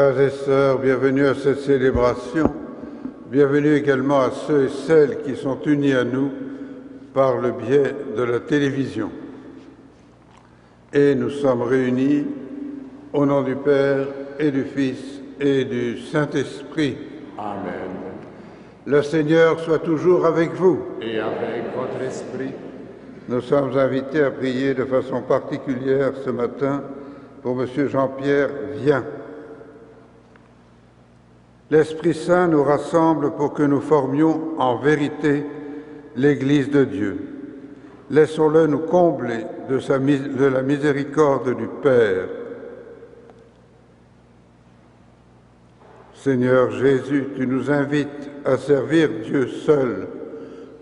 Frères et sœurs, bienvenue à cette célébration. Bienvenue également à ceux et celles qui sont unis à nous par le biais de la télévision. Et nous sommes réunis au nom du Père et du Fils et du Saint-Esprit. Amen. Le Seigneur soit toujours avec vous. Et avec votre esprit. Nous sommes invités à prier de façon particulière ce matin pour M. Jean-Pierre Vien. L'Esprit Saint nous rassemble pour que nous formions en vérité l'Église de Dieu. Laissons-le nous combler de la miséricorde du Père. Seigneur Jésus, tu nous invites à servir Dieu seul.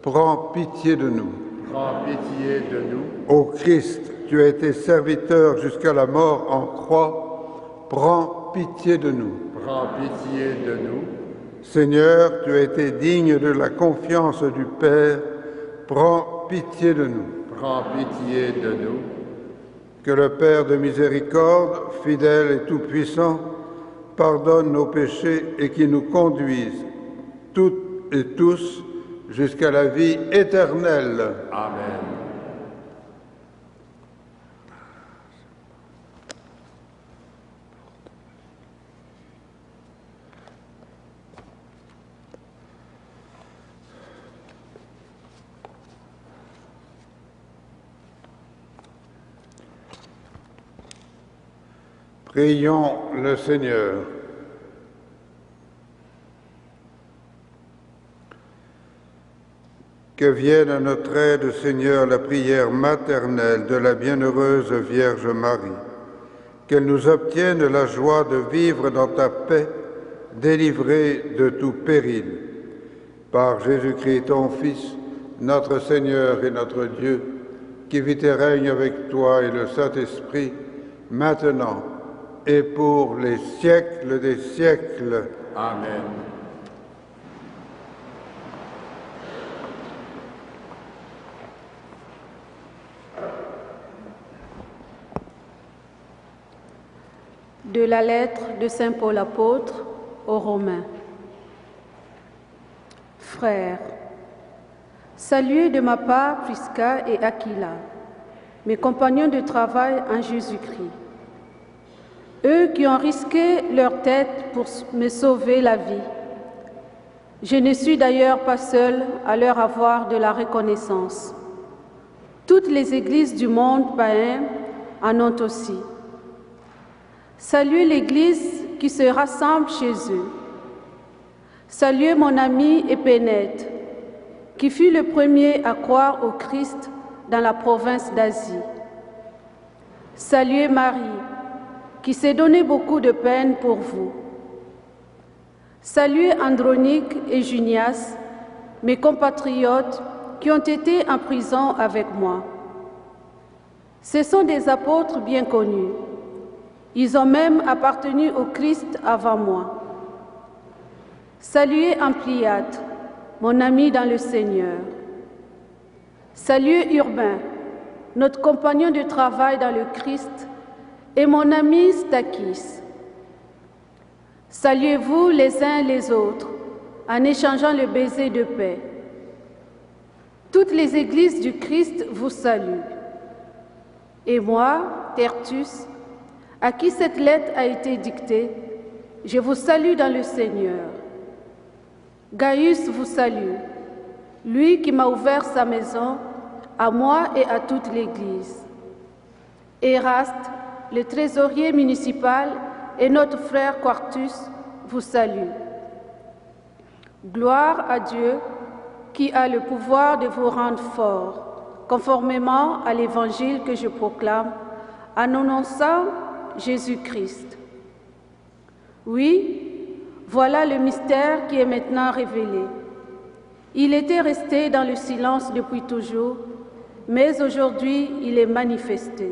Prends pitié de nous. Prends pitié de nous. Ô Christ, tu as été serviteur jusqu'à la mort en croix. Prends pitié de nous. Prends pitié de nous. Seigneur, tu as été digne de la confiance du Père. Prends pitié de nous. Prends pitié de nous. Que le Père de miséricorde, fidèle et tout-puissant, pardonne nos péchés et qu'il nous conduise, toutes et tous, jusqu'à la vie éternelle. Amen. Prions le Seigneur. Que vienne à notre aide, Seigneur, la prière maternelle de la bienheureuse Vierge Marie. Qu'elle nous obtienne la joie de vivre dans ta paix, délivrés de tout péril. Par Jésus-Christ, ton Fils, notre Seigneur et notre Dieu, qui vit et règne avec toi et le Saint-Esprit, maintenant et pour les siècles des siècles. Amen. De la lettre de Saint Paul apôtre aux Romains. Frères, saluez de ma part Prisca et Aquila, mes compagnons de travail en Jésus-Christ. Eux qui ont risqué leur tête pour me sauver la vie. Je ne suis d'ailleurs pas seul à leur avoir de la reconnaissance. Toutes les églises du monde païen en ont aussi. Saluez l'Église qui se rassemble chez eux. Saluez mon ami Épénète, qui fut le premier à croire au Christ dans la province d'Asie. Saluez Marie, qui s'est donné beaucoup de peine pour vous. Saluez Andronique et Junias, mes compatriotes qui ont été en prison avec moi. Ce sont des apôtres bien connus. Ils ont même appartenu au Christ avant moi. Saluez Ampliate, mon ami dans le Seigneur. Saluez Urbain, notre compagnon de travail dans le Christ, et mon ami Stakis. Saluez-vous les uns les autres en échangeant le baiser de paix. Toutes les églises du Christ vous saluent. Et moi, Tertus, à qui cette lettre a été dictée, je vous salue dans le Seigneur. Gaius vous salue, lui qui m'a ouvert sa maison, à moi et à toute l'Église. Éraste, le trésorier municipal, et notre frère Quartus vous saluent. Gloire à Dieu qui a le pouvoir de vous rendre forts, conformément à l'évangile que je proclame, en annonçant Jésus-Christ. Oui, voilà le mystère qui est maintenant révélé. Il était resté dans le silence depuis toujours, mais aujourd'hui il est manifesté.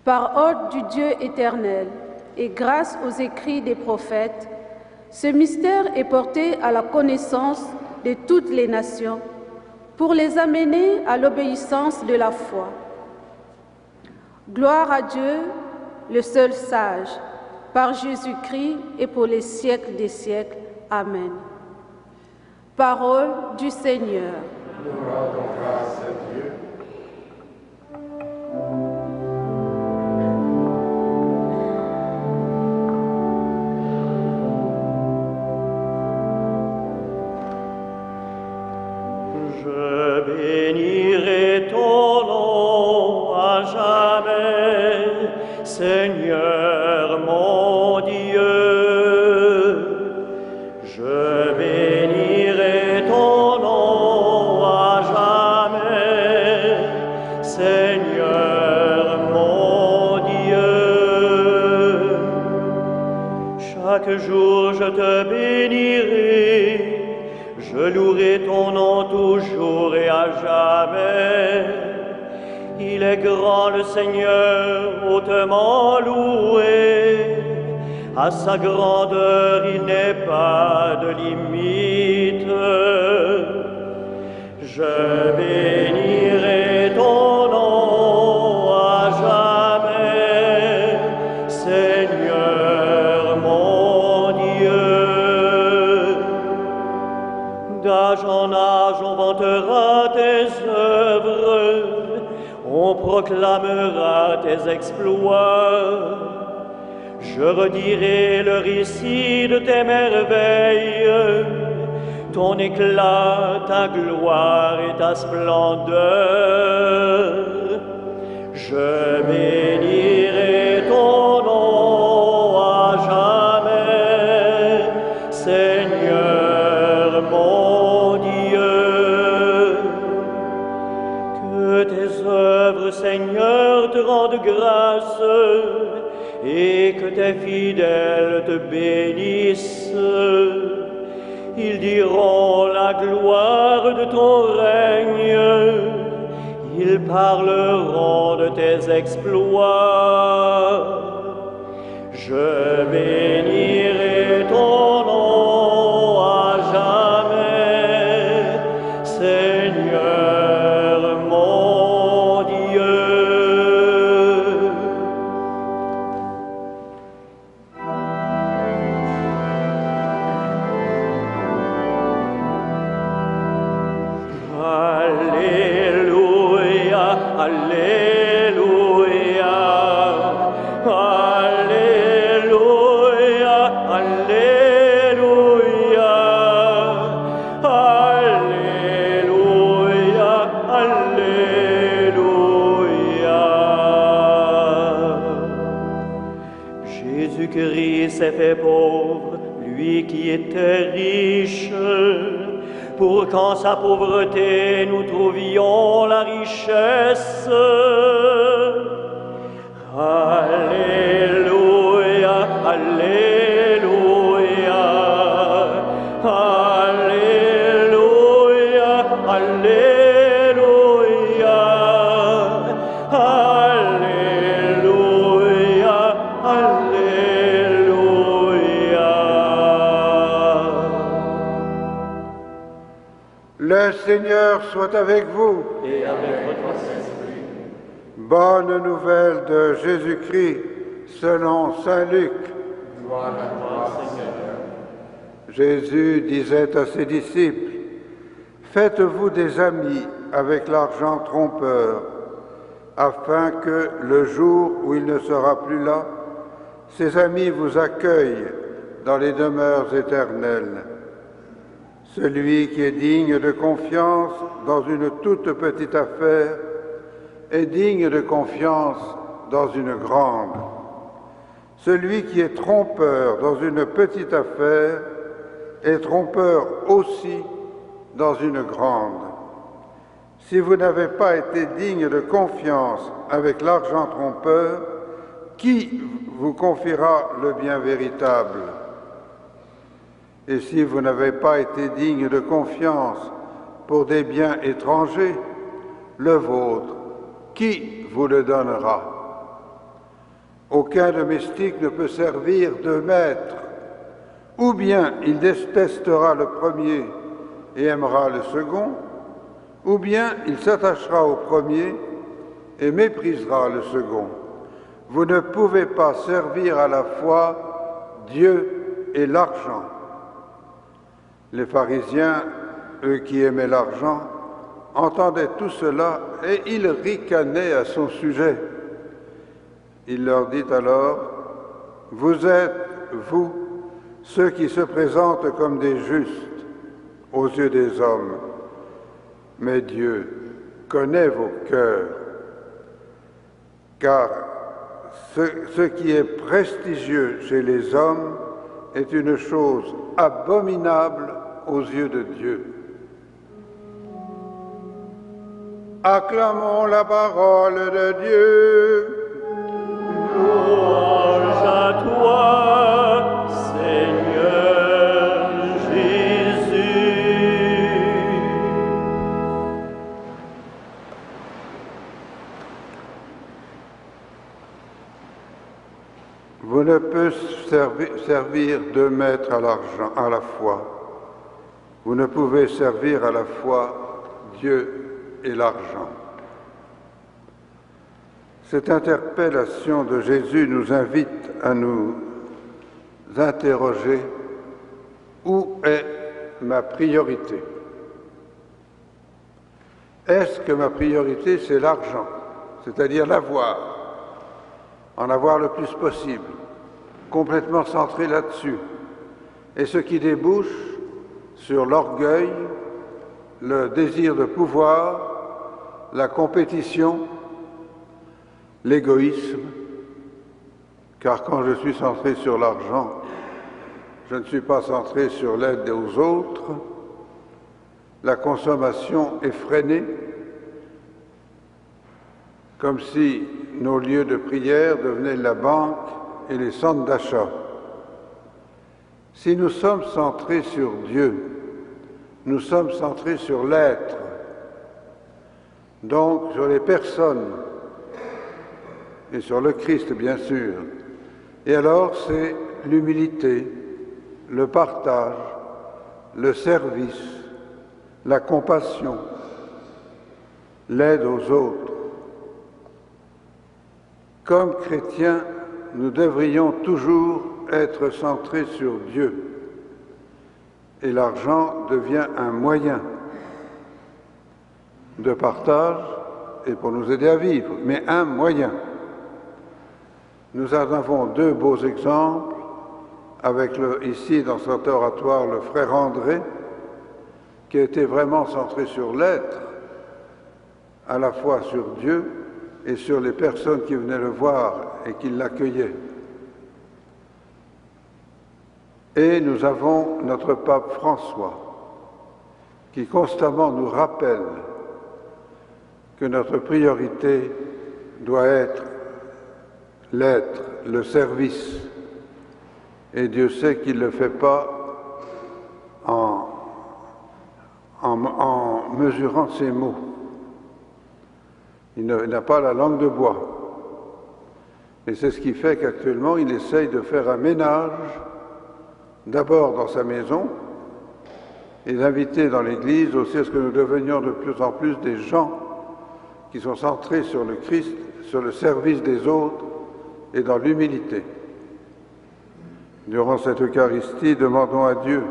Par ordre du Dieu éternel et grâce aux écrits des prophètes, ce mystère est porté à la connaissance de toutes les nations pour les amener à l'obéissance de la foi. Gloire à Dieu, le seul sage, par Jésus-Christ et pour les siècles des siècles. Amen. Parole du Seigneur. Nous rendons grâce à Dieu. Je bénirai ton nom à jamais, Seigneur mon Dieu. Je bénirai ton nom à jamais, Seigneur mon Dieu. Chaque jour je te bénirai, je louerai ton nom toujours et à jamais. Il est grand le Seigneur, hautement loué. À sa grandeur il n'est pas de limite. Je bénirai ton nom à jamais, Seigneur mon Dieu. D'âge en âge on vantera tes œuvres, on proclamera tes exploits. Je redirai le récit de tes merveilles, ton éclat, ta gloire et ta splendeur. Je bénirai ton nom à jamais, Seigneur mon Dieu. Que tes œuvres, Seigneur, te rendent grâce et que tes fidèles te bénissent. Ils diront la gloire de ton règne, ils parleront de tes exploits. Je bénirai ton nom à jamais, Seigneur mon Dieu. Alléluia, Alléluia, Alléluia, Alléluia, Alléluia, Alléluia. Jésus-Christ s'est fait pauvre, lui qui était riche, pour qu'en sa pauvreté nous trouvions la richesse. Alléluia, Alléluia, Alléluia, Alléluia, Alléluia, Alléluia. Le Seigneur soit avec vous. Et avec votre esprit. Bonne nouvelle de Jésus-Christ selon saint Luc. Gloire à toi, Seigneur. Jésus disait à ses disciples, « Faites-vous des amis avec l'argent trompeur, afin que, le jour où il ne sera plus là, ces amis vous accueillent dans les demeures éternelles. Celui qui est digne de confiance dans une toute petite affaire est digne de confiance dans une grande. Celui qui est trompeur dans une petite affaire est trompeur aussi dans une grande. Si vous n'avez pas été digne de confiance avec l'argent trompeur, qui vous confiera le bien véritable? Et si vous n'avez pas été digne de confiance pour des biens étrangers, le vôtre, qui vous le donnera? Aucun domestique ne peut servir deux maîtres. Ou bien il détestera le premier et aimera le second, ou bien il s'attachera au premier et méprisera le second. Vous ne pouvez pas servir à la fois Dieu et l'argent. Les pharisiens, eux qui aimaient l'argent, entendaient tout cela et ils ricanaient à son sujet. Il leur dit alors, « Vous êtes, vous, ceux qui se présentent comme des justes aux yeux des hommes, mais Dieu connaît vos cœurs, car ce qui est prestigieux chez les hommes est une chose abominable aux yeux de Dieu. » Acclamons la parole de Dieu. Louange à toi, Seigneur Jésus. Vous ne pouvez servir deux maîtres à l'argent, à la fois. Vous ne pouvez servir à la fois Dieu et l'argent. Cette interpellation de Jésus nous invite à nous interroger: où est ma priorité? Est-ce que ma priorité, c'est l'argent, c'est-à-dire l'avoir, en avoir le plus possible, complètement centré là-dessus, et ce qui débouche sur l'orgueil, le désir de pouvoir, la compétition, l'égoïsme, car quand je suis centré sur l'argent, je ne suis pas centré sur l'aide aux autres, la consommation effrénée, comme si nos lieux de prière devenaient la banque et les centres d'achat. Si nous sommes centrés sur Dieu, nous sommes centrés sur l'être, donc sur les personnes, et sur le Christ, bien sûr. Et alors, c'est l'humilité, le partage, le service, la compassion, l'aide aux autres. Comme chrétiens, nous devrions toujours être centrés sur Dieu. Et l'argent devient un moyen de partage et pour nous aider à vivre, mais un moyen. Nous en avons deux beaux exemples, avec ici dans cet oratoire le frère André, qui a été vraiment centré sur l'être, à la fois sur Dieu et sur les personnes qui venaient le voir et qui l'accueillaient. Et nous avons notre pape François, qui constamment nous rappelle que notre priorité doit être l'être, le service. Et Dieu sait qu'il ne le fait pas en mesurant ses mots. Il n'a pas la langue de bois. Et c'est ce qui fait qu'actuellement, il essaye de faire un ménage, d'abord dans sa maison, et d'inviter dans l'Église aussi à ce que nous devenions de plus en plus des gens qui sont centrés sur le Christ, sur le service des autres et dans l'humilité. Durant cette Eucharistie, demandons à Dieu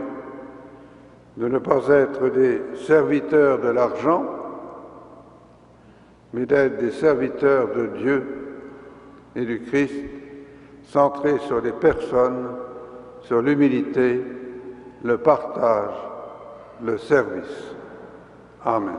de ne pas être des serviteurs de l'argent, mais d'être des serviteurs de Dieu et du Christ, centrés sur les personnes, sur l'humilité, le partage, le service. Amen.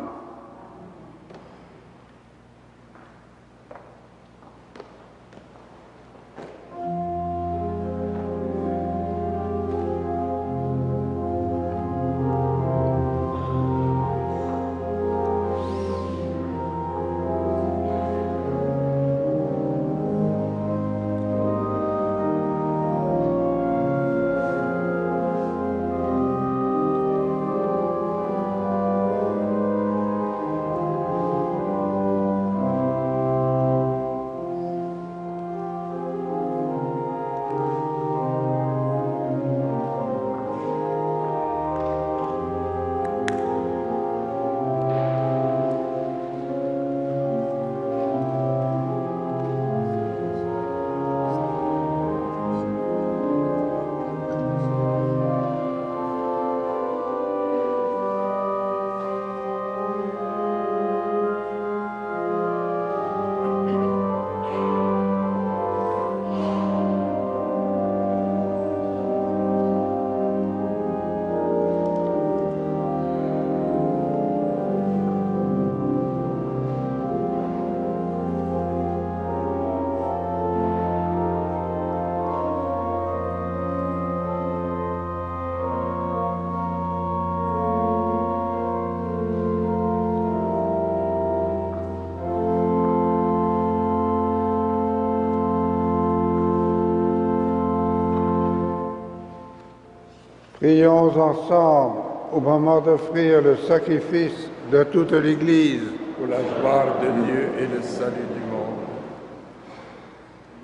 Prions ensemble au moment d'offrir le sacrifice de toute l'Église. Pour la gloire de Dieu et le salut du monde.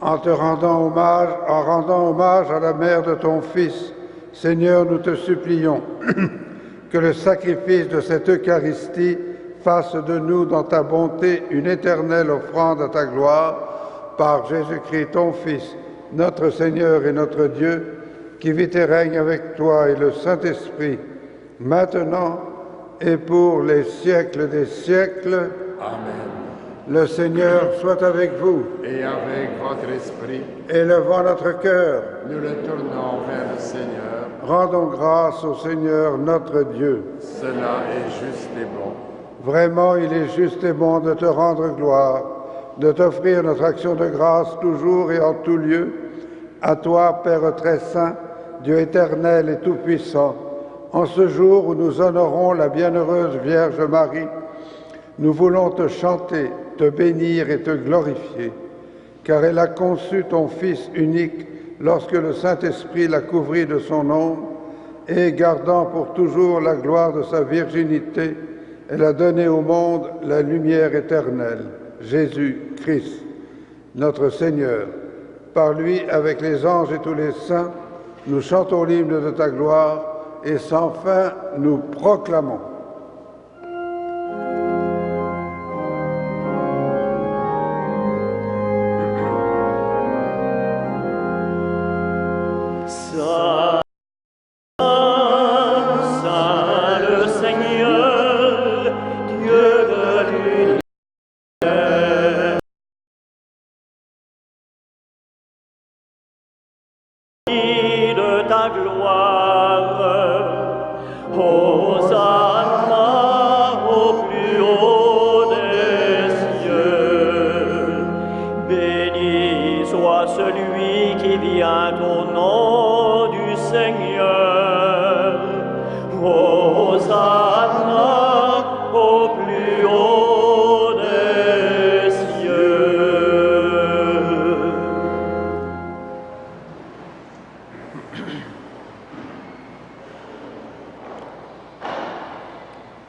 En rendant hommage à la mère de ton Fils, Seigneur, nous te supplions que le sacrifice de cette Eucharistie fasse de nous, dans ta bonté, une éternelle offrande à ta gloire, par Jésus-Christ, ton Fils, notre Seigneur et notre Dieu, qui vit et règne avec toi et le Saint-Esprit, maintenant et pour les siècles des siècles. Amen. Le Seigneur soit avec vous. Et avec votre esprit, Élevons notre cœur. nous le tournons vers le Seigneur. Rendons grâce au Seigneur notre Dieu. Cela est juste et bon. Vraiment, il est juste et bon de te rendre gloire, de t'offrir notre action de grâce toujours et en tout lieu. À toi, Père très saint, Dieu éternel et tout-puissant, en ce jour où nous honorons la bienheureuse Vierge Marie, nous voulons te chanter, te bénir et te glorifier, car elle a conçu ton Fils unique lorsque le Saint-Esprit l'a couvri de son ombre, et gardant pour toujours la gloire de sa virginité, elle a donné au monde la lumière éternelle, Jésus-Christ, notre Seigneur. Par lui, avec les anges et tous les saints, nous chantons l'hymne de ta gloire, et sans fin nous proclamons.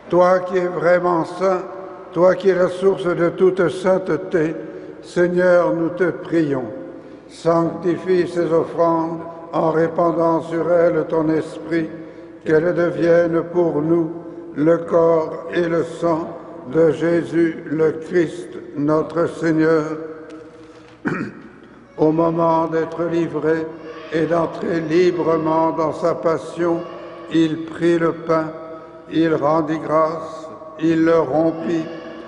Toi qui es vraiment saint, toi qui es la source de toute sainteté, Seigneur, nous te prions. Sanctifie ces offrandes en répandant sur elles ton esprit, qu'elles deviennent pour nous le corps et le sang de Jésus le Christ, notre Seigneur. Au moment d'être livré et d'entrer librement dans sa passion, il prit le pain, il rendit grâce, il le rompit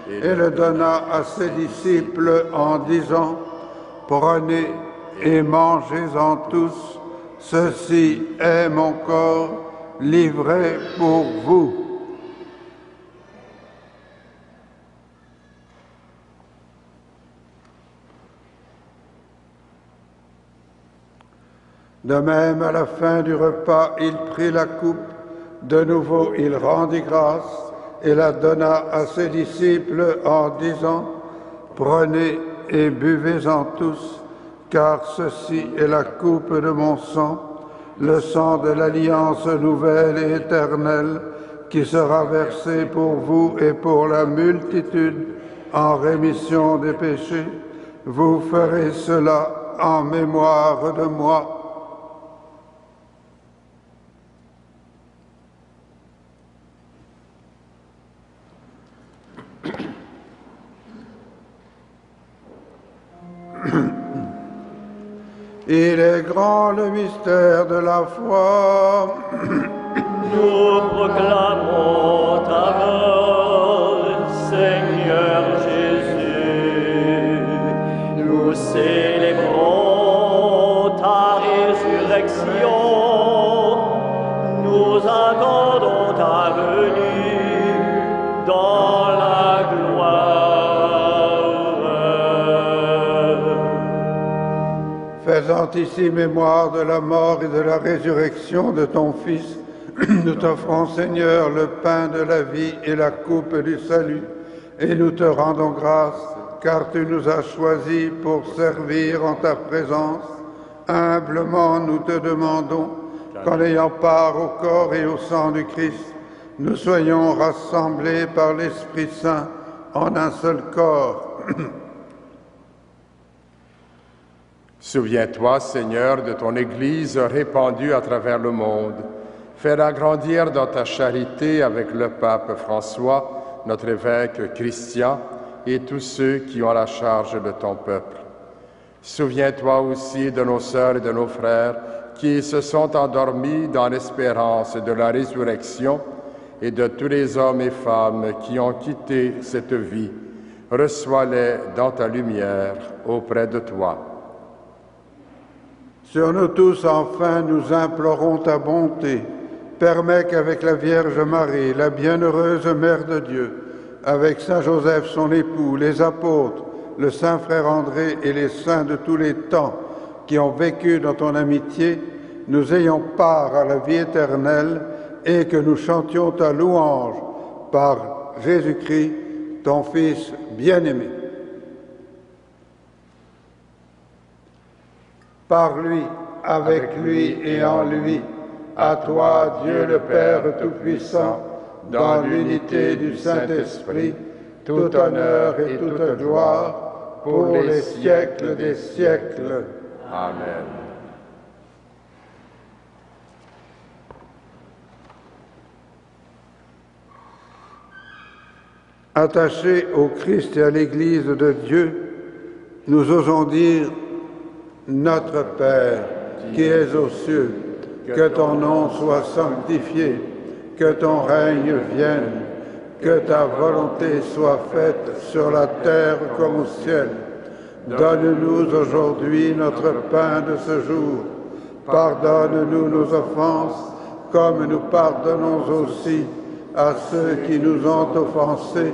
et le donna à ses disciples en disant: « Prenez et mangez-en tous, ceci est mon corps livré pour vous. » De même, à la fin du repas, il prit la coupe. De nouveau, il rendit grâce et la donna à ses disciples en disant: « Prenez et buvez-en tous, car ceci est la coupe de mon sang, le sang de l'alliance nouvelle et éternelle, qui sera versé pour vous et pour la multitude en rémission des péchés. Vous ferez cela en mémoire de moi. » Il est grand le mystère de la foi. Nous proclamons ta mort, Seigneur Jésus. Nous célébrons ta résurrection. Nous attendons ta venue dans la gloire. Faisant ici mémoire de la mort et de la résurrection de ton Fils, nous t'offrons, Seigneur, le pain de la vie et la coupe du salut, et nous te rendons grâce, car tu nous as choisis pour servir en ta présence. Humblement, nous te demandons qu'en ayant part au corps et au sang du Christ, nous soyons rassemblés par l'Esprit Saint en un seul corps. Souviens-toi, Seigneur, de ton Église répandue à travers le monde. Fais-la grandir dans ta charité avec le pape François, notre évêque Christian, et tous ceux qui ont la charge de ton peuple. Souviens-toi aussi de nos sœurs et de nos frères qui se sont endormis dans l'espérance de la résurrection et de tous les hommes et femmes qui ont quitté cette vie. Reçois-les dans ta lumière auprès de toi. Sur nous tous, enfin, nous implorons ta bonté. Permets qu'avec la Vierge Marie, la bienheureuse Mère de Dieu, avec Saint Joseph, son époux, les apôtres, le Saint Frère André et les saints de tous les temps qui ont vécu dans ton amitié, nous ayons part à la vie éternelle et que nous chantions ta louange par Jésus-Christ, ton Fils bien-aimé. Par lui, avec lui et en lui, à toi, Dieu le Père Tout-Puissant, dans l'unité du Saint-Esprit, tout honneur et toute gloire, pour les siècles des siècles. Amen. Attachés au Christ et à l'Église de Dieu, nous osons dire: Notre Père, qui es aux cieux, que ton nom soit sanctifié, que ton règne vienne, que ta volonté soit faite sur la terre comme au ciel. Donne-nous aujourd'hui notre pain de ce jour. Pardonne-nous nos offenses, comme nous pardonnons aussi à ceux qui nous ont offensés,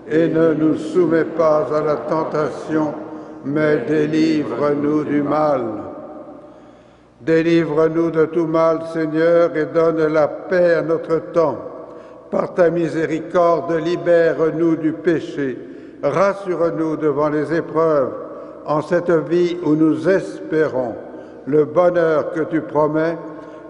et ne nous soumets pas à la tentation, mais délivre-nous du mal. Délivre-nous de tout mal, Seigneur, et donne la paix à notre temps. Par ta miséricorde, libère-nous du péché. Rassure-nous devant les épreuves, en cette vie où nous espérons le bonheur que tu promets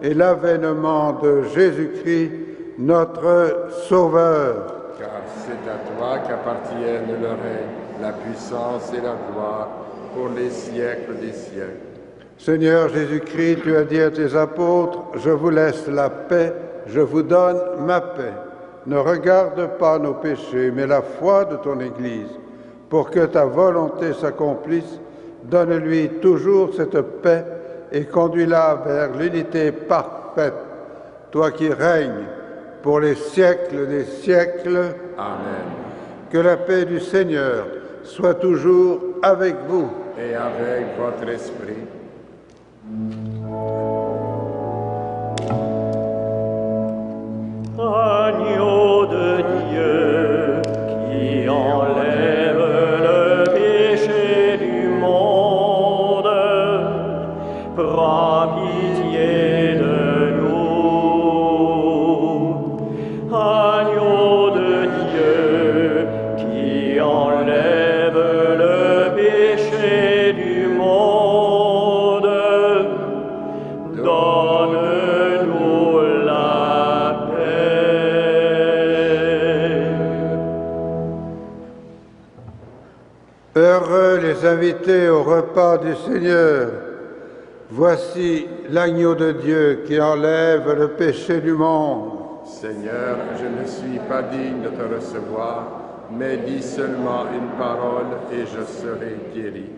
et l'avènement de Jésus-Christ, notre Sauveur. Car c'est à toi qu'appartiennent le règne, la puissance et la gloire pour les siècles des siècles. Seigneur Jésus-Christ, tu as dit à tes apôtres: je vous laisse la paix, je vous donne ma paix. Ne regarde pas nos péchés, mais la foi de ton Église. Pour que ta volonté s'accomplisse, donne-lui toujours cette paix et conduis-la vers l'unité parfaite, toi qui règnes pour les siècles des siècles. Amen. Que la paix du Seigneur soit toujours avec vous. Et avec votre esprit. Agneau de Dieu qui enlève le péché du monde, prends pitié de nous. Agneau de Dieu qui enlève le péché du monde, donne-nous la paix. Heureux les invités au repas du Seigneur. Voici l'agneau de Dieu qui enlève le péché du monde. Seigneur, je ne suis pas digne de te recevoir, mais dis seulement une parole et je serai guéri.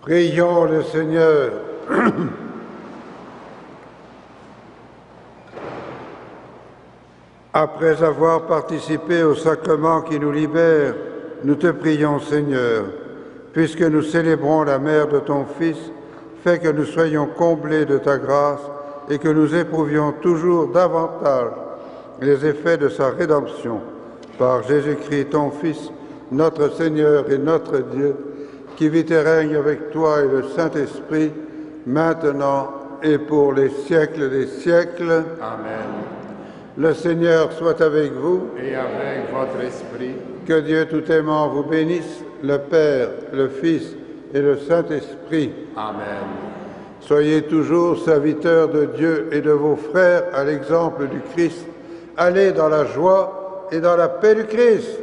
Prions le Seigneur. Après avoir participé au sacrement qui nous libère, nous te prions, Seigneur, puisque nous célébrons la mère de ton Fils, fais que nous soyons comblés de ta grâce et que nous éprouvions toujours davantage les effets de sa rédemption. Par Jésus-Christ, ton Fils, notre Seigneur et notre Dieu, qui vit et règne avec toi et le Saint-Esprit, maintenant et pour les siècles des siècles. Amen. Le Seigneur soit avec vous. Et avec votre esprit. Que Dieu tout-aimant vous bénisse, le Père, le Fils et le Saint-Esprit. Amen. Soyez toujours serviteurs de Dieu et de vos frères à l'exemple du Christ. Allez dans la joie et dans la paix du Christ.